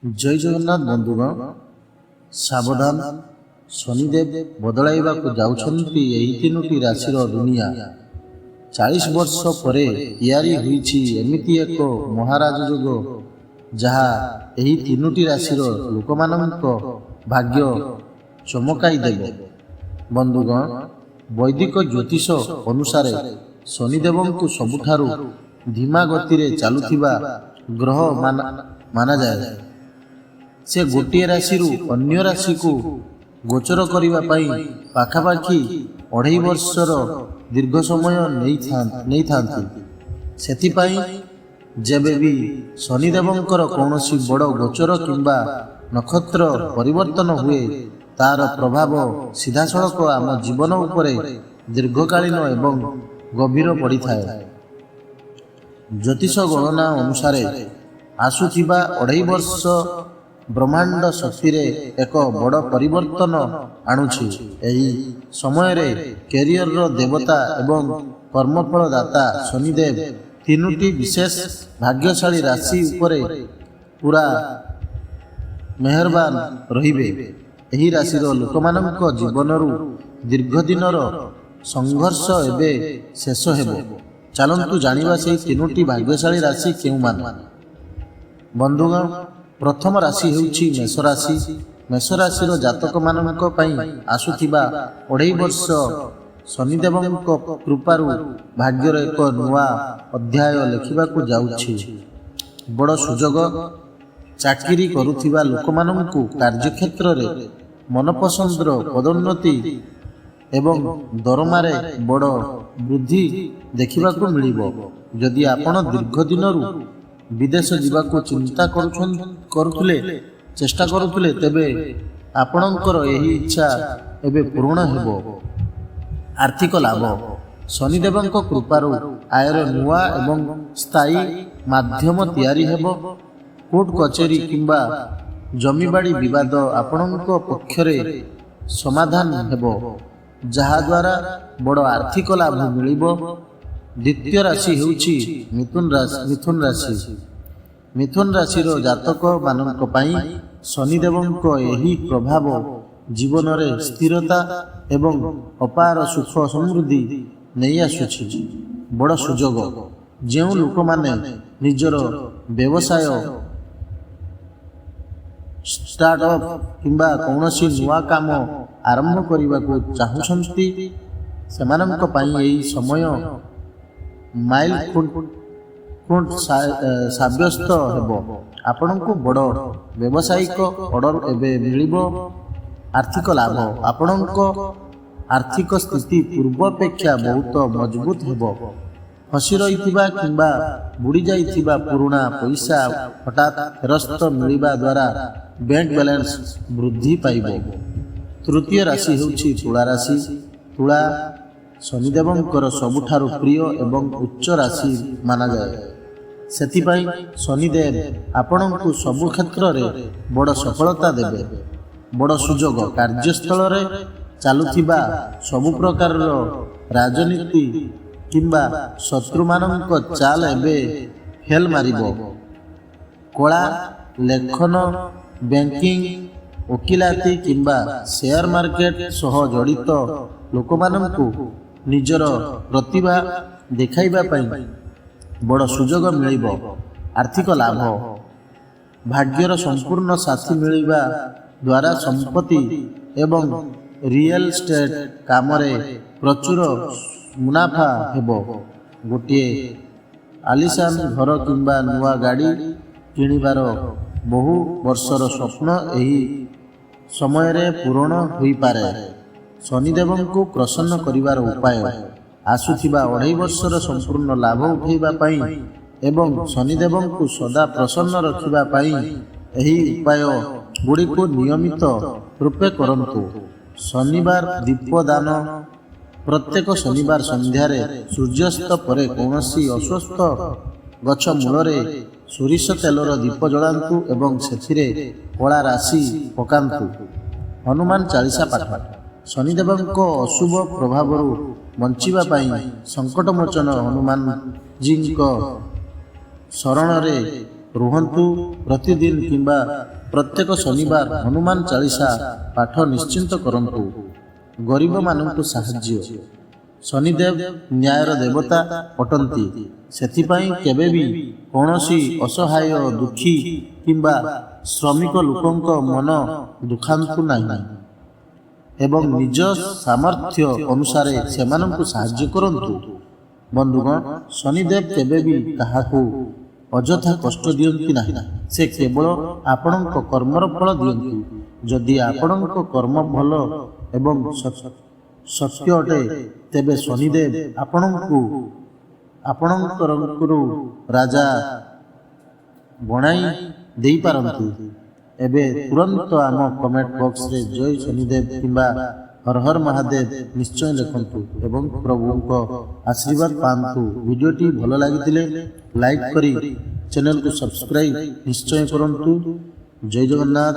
जय जगन्नाथ बंधुगण सावधान शनिदेव बदलाइबाकू जाउछन्ति एही तीनोटी राशिर दुनिया 40 वर्ष परे तैयारी होईछि एमिति एक महाराज जोग जहा एही तीनोटी राशिर लोकमानंक भाग्य चमकाई देबो। बंधुगण वैदिक ज्योतिष अनुसार शनिदेवंकु सबुठारु धीमा गतिरे चालुथिबा ग्रह माना जाए। से गोटे राशि अन्य राशि को गोचर करने पाखापाखि 2.5 वर्षर दीर्घ समय नहीं था। सेथिपाई जेबे भी शनिदेवंकर कौनसी बड़ गोचर किंबा नक्षत्र परिवर्तन हुए तार प्रभाव सीधा सड़क आम जीवन उपरे दीर्घकालीन एवं गभीर पड़ी थाए। ज्योतिष गणना अनुसार आसुथिबा 2.5 वर्ष ब्रह्मांड शक्ति रे एक बड़ परिवर्तन आणुछि। एही समय रे कैरियर रो देवता एवं कर्मफल दाता शनिदेव तीनोटी विशेष भाग्यशाली राशि उपरे पूरा मेहरबान रहिबे। एही राशि रो लोकमानंक जीवनरु दीर्घ दिनर संघर्ष एबे शेष हेबो। चलंतु जानिबा से तीनोटी भाग्यशाली राशि केउमान। बंधुगण प्रथम राशि हेउछि मेष राशि। मेष राशिर जातक मानक पई आसुथिबा 2.5 वर्ष शनिदेवंक कृपारु भाग्यर एक नुआ अध्याय लिखिबाकू जाउछि। बड़ सुजोग चाकरी करुथिबा लोकमानंकु कार्यक्षेत्र रे मनपसंदर पदोन्नति एवं दरमारे बड़ वृद्धि देखिबाकू मिलिबो। जदि आपण दीर्घ दिनरु विदेश जीवाकू चिंता करुले चेष्टा करुले तेबे आपणकर यही इच्छा एबे पूर्ण हेबो। आर्थिक लाभ शनिदेवंक कृपारु आयर नुआ एवं स्थायी माध्यम तैयारी हेबो। कोर्ट कचेरी किंबा जमीबाड़ी विवाद आपणक पक्षरे समाधान हेबो जहा द्वारा बड़ आर्थिक लाभ मिलिबो। द्वितीय राशि हेउछि मिथुन राशि। मिथुन राशि रो जातक मानक पई शनिदेवंक एही प्रभाव जीवन रे स्थिरता एवं अपार सुख समृद्धि नहीं आसुछि। बड़ सुजोग जेउ लोक माने निजर व्यवसाय स्टार्टअप किंबा कौनसी नुआ काम आरंभ करने को चाहूछंती सेमानंक पई एही समय माइल खुंट साब्यस्त हेबो। आपनकु बड़ व्यावसायिक ऑर्डर एबे मिलिबो। आर्थिक लाभ आपनक आर्थिक स्थिति पूर्व अपेक्षा बहुत मजबूत हेबो। फसी रहिथिबा किंबा बुड़ी जाइथिबा पुराना पैसा हठात फेरस्त मिलिबा द्वारा बैंक बैलेंस वृद्धि पाइबो। तृतीय राशि हेउछि तुला राशि। तुला शनिदेवंकर सबुठारु प्रिय एवं उच्च राशि माना जाए। सेथिपाई शनिदेव आपणकु सबु क्षेत्र रे बड़ सफलता देबे। बड़ सुजोग कार्यस्थल रे चालुथिबा सबु प्रकार राजनीति किंबा शत्रु मानक चाल एबे फेल मारिबो। कला लेखन बैंकिंग वकिलाती किंबा शेयर मार्केट सह जड़ित लोकमानंकु निजर प्रतिभा देखाइबा पई बड़ सुजोग मिलिबो। आर्थिक लाभ भाग्यर संपूर्ण साथी मिलिबा द्वारा संपत्ति एवं रियल एस्टेट काम रे प्रचुर मुनाफा हेबो। गोटे आलिशान घर किंबा नुआ गाड़ी किनिबार बहु वर्षर स्वप्न एही समय रे पूर्ण होई पारे। शनिदेवंकु प्रसन्न करिवार उपाय आसुथिबा 2.5 वर्षर संपूर्ण लाभ उठैबा पई एवं शनिदेवंकु सदा प्रसन्न रखिबा पई एही उपाय गुड़िको नियमित रूपे करंतु। शनिवार दीपदान प्रत्येक शनिवार संध्यारे सूर्यास्त परे कौनसी अस्वस्थ गछ मूलरे सोरिष तेलर दीप जलांतु एवं सेथिरे कला राशि पकांतु। हनुमान चालीसा पाठ शनिदेवंक अशुभ प्रभाव बंचिबा संकटमोचन हनुमान जी शरण रे ରୁହନ୍ତୁ। ପ୍ରତିଦିନ କିମ୍ବା ପ୍ରତ୍ୟେକ ଶନିବାର ହନୁମାନ ଚାଳିଶା ପାଠ ନିଶ୍ଚିନ୍ତ କରନ୍ତୁ। ଗରିବମାନଙ୍କୁ ସାହାଯ୍ୟ। ଶନିଦେବ ନ୍ୟାୟର ଦେବତା ଅଟନ୍ତି। ସେଥିପାଇଁ କେବେ ବି କୌଣସି ଅସହାୟ, ଦୁଃଖୀ କିମ୍ବା ଶ୍ରମିକ ଲୋକଙ୍କ ମନ ଦୁଃଖାନ୍ତୁ ନାହିଁ ଏବଂ ନିଜ ସାମର୍ଥ୍ୟ ଅନୁସାରେ ସେମାନଙ୍କୁ ସାହାଯ୍ୟ କରନ୍ତୁ। ବନ୍ଧୁଗଣ, ଶନିଦେବ କେବେ ବି କାହାକୁ ଅଯଥା କଷ୍ଟ ଦିଅନ୍ତି ନାହିଁ। ସେ କେବଳ ଆପଣଙ୍କ କର୍ମର ଫଳ ଦିଅନ୍ତି। ଯଦି ଆପଣଙ୍କ କର୍ମ ଭଲ ଏବଂ ସତ୍ୟ ଅଟେ, ତେବେ ଶନିଦେବ ଆପଣଙ୍କର ରାଜା ବଣାଇ ଦେଇପାରନ୍ତି। ଏବେ ତୁରନ୍ତ ଆମ କମେଣ୍ଟ ବକ୍ସରେ ଜୟ ଶନିଦେବ କିମ୍ବା ହର ହର ମହାଦେବ ନିଶ୍ଚୟ ଲେଖନ୍ତୁ ଏବଂ ପ୍ରଭୁଙ୍କ ଆଶୀର୍ବାଦ ପାଆନ୍ତୁ। ଭିଡ଼ିଓଟି ଭଲ ଲାଗିଥିଲେ ଲାଇକ୍ କରି ଚ୍ୟାନେଲକୁ ସବସ୍କ୍ରାଇବ୍ ନିଶ୍ଚୟ କରନ୍ତୁ। ଜୟ ଜଗନ୍ନାଥ।